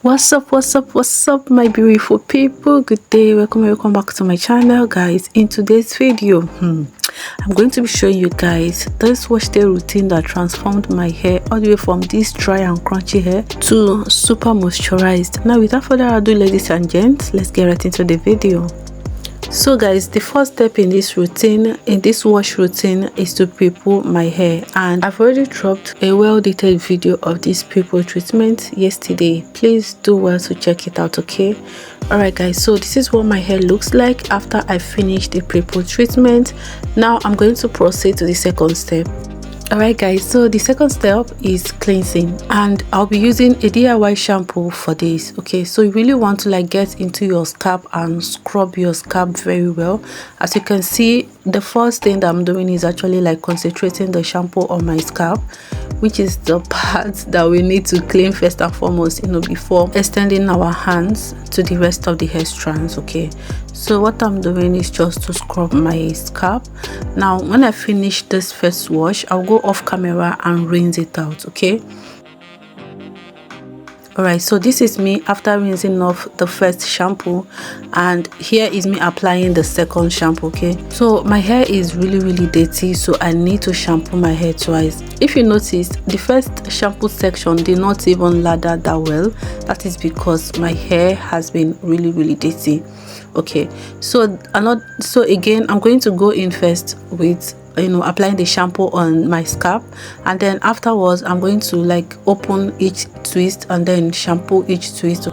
What's up my beautiful people? Good day, welcome back to my channel, guys. In today's video I'm going to be showing you guys this wash day routine that transformed my hair all the way from this dry and crunchy hair to super moisturized. Now without further ado, ladies and gents, let's get right into the video. So guys, the first step in this routine, in this wash routine, is to pre-poo my hair, and I've already dropped a well-detailed video of this pre-poo treatment yesterday. Please do well to check it out, okay? Alright guys, so this is what my hair looks like after I finished the pre-poo treatment. Now I'm going to proceed to the second step. Alright guys, so the second step is cleansing, and I'll be using a DIY shampoo for this. Okay, so you really want to like get into your scalp and scrub your scalp very well. As you can see, the first thing that I'm doing is actually like concentrating the shampoo on my scalp, which is the part that we need to clean first and foremost, before extending our hands to the rest of the hair strands. Okay, so what I'm doing is just to scrub my scalp. Now when I finish this first wash, I'll go off camera and rinse it out. Okay, alright, so this is me after rinsing off the first shampoo, and here is me applying the second shampoo. Okay, so my hair is really dirty, so I need to shampoo my hair twice. If you notice, the first shampoo section did not even lather that well. That is because my hair has been really dirty. Okay, so again, I'm going to go in first with applying the shampoo on my scalp, and then afterwards I'm going to like open each twist and then shampoo each twist.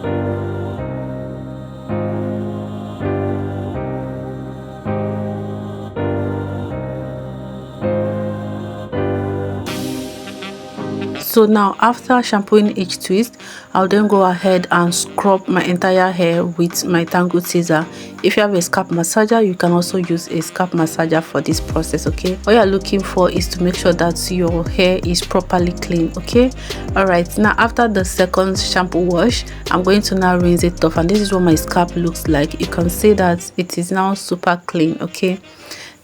So now after shampooing each twist, I'll then go ahead and scrub my entire hair with my tangled scissor. If you have a scalp massager, you can also use a scalp massager for this process. Okay, all you're looking for is to make sure that your hair is properly clean. Okay, all right, now after the second shampoo wash, I'm going to now rinse it off, and this is what my scalp looks like. You can see that it is now super clean. Okay,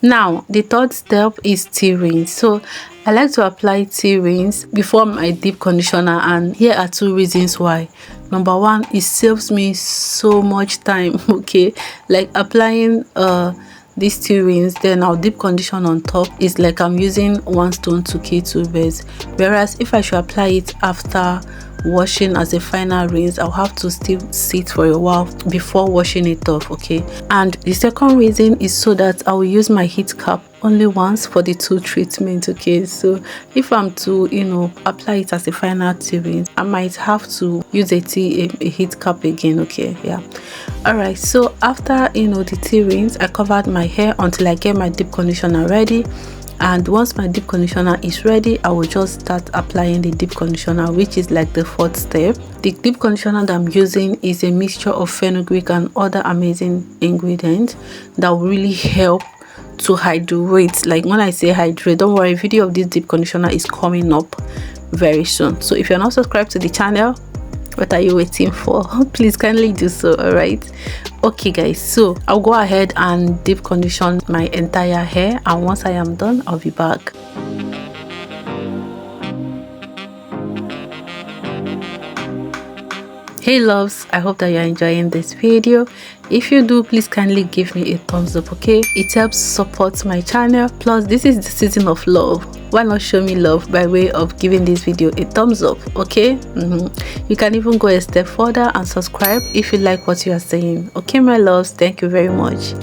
now the third step is tea rinse. So I like to apply tea rinse before my deep conditioner, and here are two reasons why. Number one, it saves me so much time. Okay, like applying this tea rinse, then I'll deep condition on top, is like I'm using one stone to kill two birds. Whereas if I should apply it after washing as a final rinse, I'll have to still sit for a while before washing it off. Okay, and the second reason is so that I will use my heat cap only once for the two treatments. Okay, so if I'm to apply it as a final tea rinse, I might have to use a heat cap again. Okay, yeah, all right, so after the tea rinse, I covered my hair until I get my deep conditioner ready. And once my deep conditioner is ready, I will just start applying the deep conditioner, which is like the fourth step. The deep conditioner that I'm using is a mixture of fenugreek and other amazing ingredients that will really help to hydrate. Like when I say hydrate, don't worry, video of this deep conditioner is coming up very soon. So if you're not subscribed to the channel, what are you waiting for? Please kindly do so. All right, okay guys, so I'll go ahead and deep condition my entire hair, and once I am done, I'll be back. Hey loves, I hope that you're enjoying this video. If you do, please kindly give me a thumbs up. Okay, it helps support my channel. Plus, this is the season of love. Why not show me love by way of giving this video a thumbs up? Okay, you can even go a step further and subscribe if you like what you are saying. Okay my loves, thank you very much.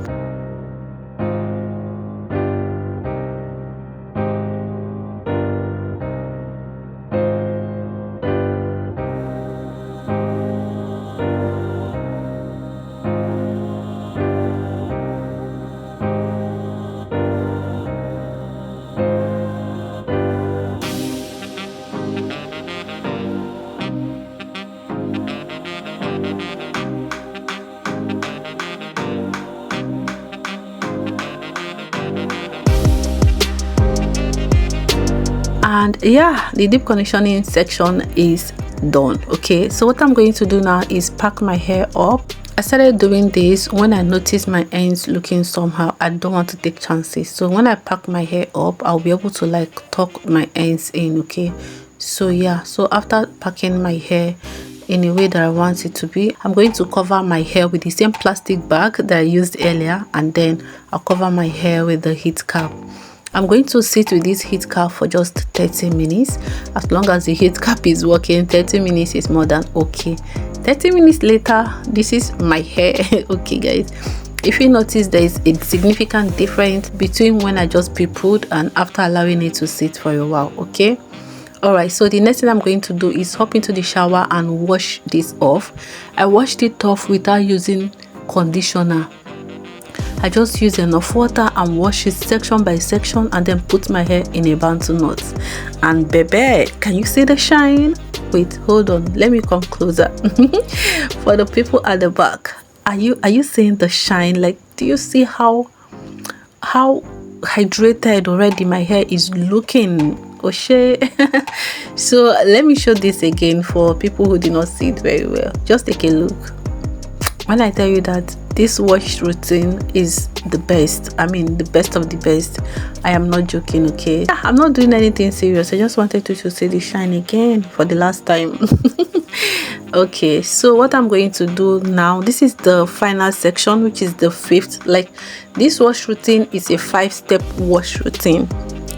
And yeah, the deep conditioning section is done. Okay, so what I'm going to do now is pack my hair up. I started doing this when I noticed my ends looking somehow. I don't want to take chances, so when I pack my hair up, I'll be able to like tuck my ends in. Okay, so yeah, so after packing my hair in a way that I want it to be. I'm going to cover my hair with the same plastic bag that I used earlier, and then I'll cover my hair with the heat cap. I'm going to sit with this heat cap for just 30 minutes. As long as the heat cap is working, 30 minutes is more than okay. 30 minutes later, this is my hair. Okay guys, if you notice, there is a significant difference between when I just pre-pulled and after allowing it to sit for a while. Okay, all right, so the next thing I'm going to do is hop into the shower and wash this off. I washed it off without using conditioner. I just use enough water and wash it section by section, and then put my hair in a bantu knot. And baby, can you see the shine? Wait, hold on, let me come closer. For the people at the back, are you seeing the shine? Like, do you see how hydrated already my hair is looking? Washday. So let me show this again for people who did not see it very well. Just take a look. When I tell you that this wash routine is the best, I mean the best of the best, I am not joking. Okay, I'm not doing anything serious. I just wanted to see the shine again for the last time. Okay, so what I'm going to do now, this is the final section, which is the 5th. Like, this wash routine is a 5-step wash routine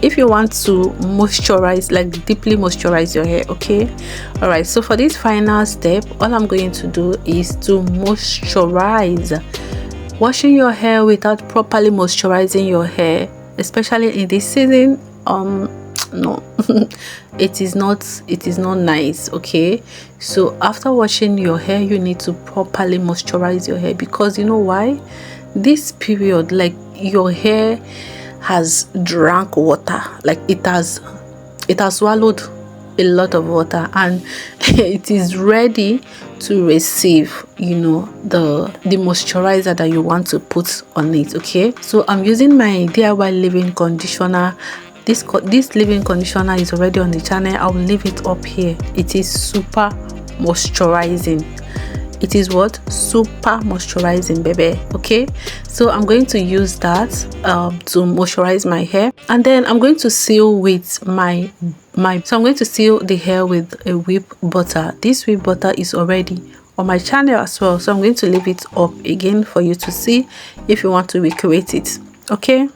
if you want to moisturize, like deeply moisturize your hair. Okay, all right, so for this final step, all I'm going to do is to moisturize. Washing your hair without properly moisturizing your hair, especially in this season, no, it is not nice. Okay, so after washing your hair, you need to properly moisturize your hair, because you know why? This period, like, your hair has drank water, like it has swallowed a lot of water, and it is ready to receive, you know, the moisturizer that you want to put on it. Okay, so I'm using my DIY leave-in conditioner. This leave-in conditioner is already on the channel. I will leave it up here. It is super moisturizing. It is what? Super moisturizing, baby. Okay, so I'm going to use that to moisturize my hair, and then I'm going to seal with so I'm going to seal the hair with a whip butter. This whip butter is already on my channel as well, so I'm going to leave it up again for you to see if you want to recreate it. Okay.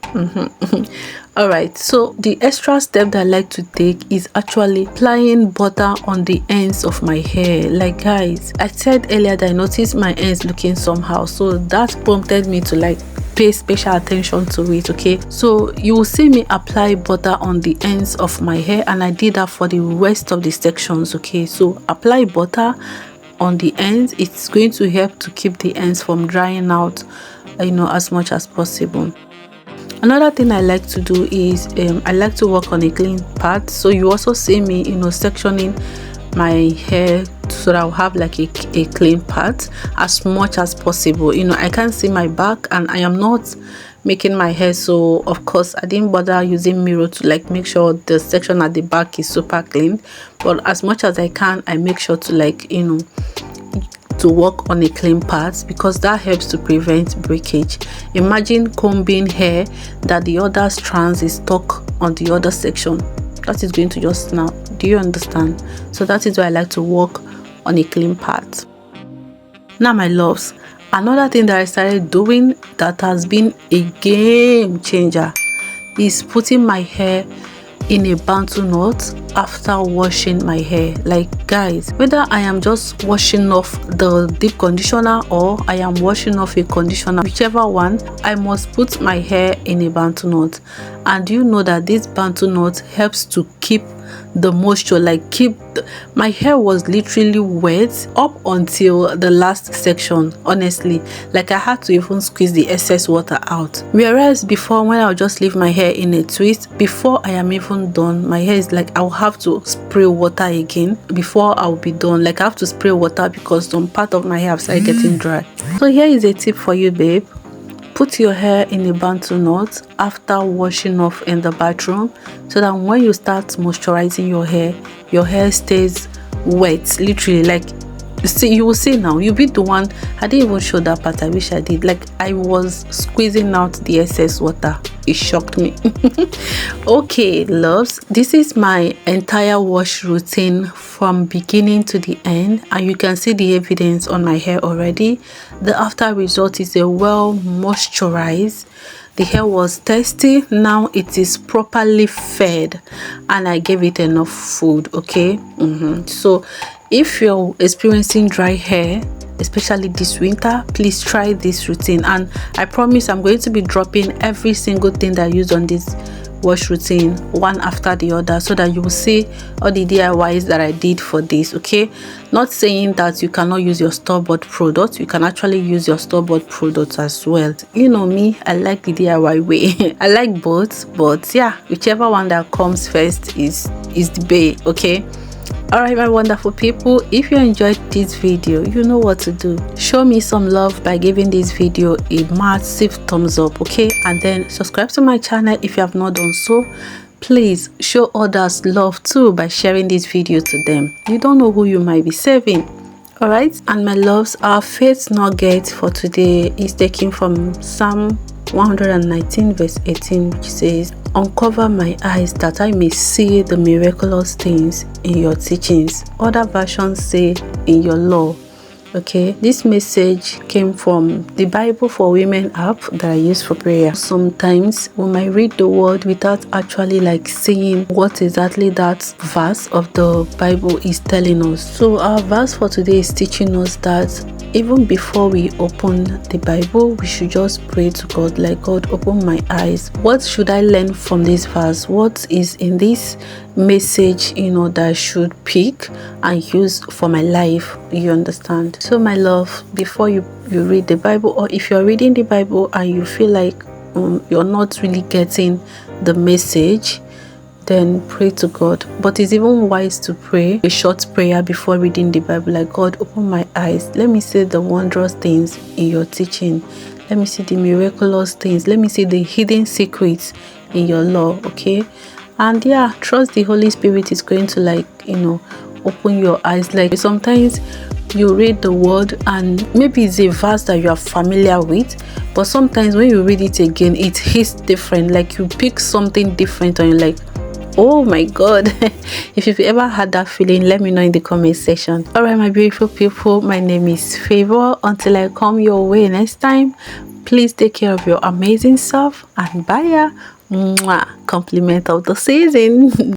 All right, so the extra step that I like to take is actually applying butter on the ends of my hair. Like, guys, I said earlier that I noticed my ends looking somehow, so that prompted me to like pay special attention to it. Okay, so you will see me apply butter on the ends of my hair, and I did that for the rest of the sections. Okay, so apply butter on the ends. It's going to help to keep the ends from drying out, you know, as much as possible. Another thing I like to do is I like to work on a clean part. So you also see me, you know, sectioning my hair so that I'll have like a clean part as much as possible. You know, I can't see my back, and I am not making my hair, so of course I didn't bother using mirror to like make sure the section at the back is super clean. But as much as I can, I make sure to, like, you know, to work on a clean part, because that helps to prevent breakage. Imagine combing hair that the other strands is stuck on the other section. That is going to just snap. Do you understand? So that is why I like to work on a clean part. Now, my loves, another thing that I started doing that has been a game changer is putting my hair in a bantu knot after washing my hair. Like, guys, whether I am just washing off the deep conditioner or I am washing off a conditioner, whichever one, I must put my hair in a bantu knot. And you know that this bantu knot helps to keep the moisture, like my hair was literally wet up until the last section. Honestly, like, I had to even squeeze the excess water out, whereas before, when I'll just leave my hair in a twist, before I am even done, my hair is like, I'll have to spray water again before I'll be done. Like, I have to spray water because some part of my hair have started getting dry. So here is a tip for you, babe. Put your hair in a bantu knot after washing off in the bathroom, so that when you start moisturizing your hair stays wet, literally, like See, you will see now, you'll be the one. I didn't even show that part. I wish I did. Like, I was squeezing out the excess water. It shocked me. Okay, loves, this is my entire wash routine from beginning to the end, and you can see the evidence on my hair already. The after result is a well moisturized. The hair was thirsty, now it is properly fed, and I gave it enough food. Okay, so if you're experiencing dry hair, especially this winter, please try this routine, and I promise I'm going to be dropping every single thing that I use on this wash routine one after the other, so that you will see all the DIYs that I did for this. Okay, not saying that you cannot use your store-bought product. You can actually use your store-bought products as well. You know me, I like the DIY way. I like both, but yeah, whichever one that comes first is the bay. Okay. All right, my wonderful people, if you enjoyed this video, you know what to do. Show me some love by giving this video a massive thumbs up, okay? And then subscribe to my channel if you have not done so. Please show others love too by sharing this video to them. You don't know who you might be saving. All right, and my loves, our faith nugget for today is taken from Psalm 119 verse 18, which says, "Uncover my eyes that I may see the miraculous things in your teachings." Other versions say, "in your law." Okay, this message came from the Bible for Women app that I use for prayer. Sometimes we might read the word without actually like seeing what exactly that verse of the Bible is telling us. So our verse for today is teaching us that even before we open the Bible, we should just pray to God, like, God, open my eyes. What should I learn from this verse? What is in this message, that I should pick and use for my life? You understand? So my love, before you read the Bible, or if you're reading the Bible and you feel like you're not really getting the message, then pray to God. But it's even wise to pray a short prayer before reading the Bible, like, God, open my eyes. Let me see the wondrous things in your teaching. Let me see the miraculous things. Let me see the hidden secrets in your law. Okay, and yeah, trust the Holy Spirit is going to open your eyes. Like, sometimes you read the word and maybe it's a verse that you are familiar with, but sometimes when you read it again, it hits different. Like, you pick something different and you're like, oh my God. If you've ever had that feeling, let me know in the comment section. All right, my beautiful people, my name is Favor. Until I come your way next time, please take care of your amazing self, and bye. Mwah. Compliment of the season.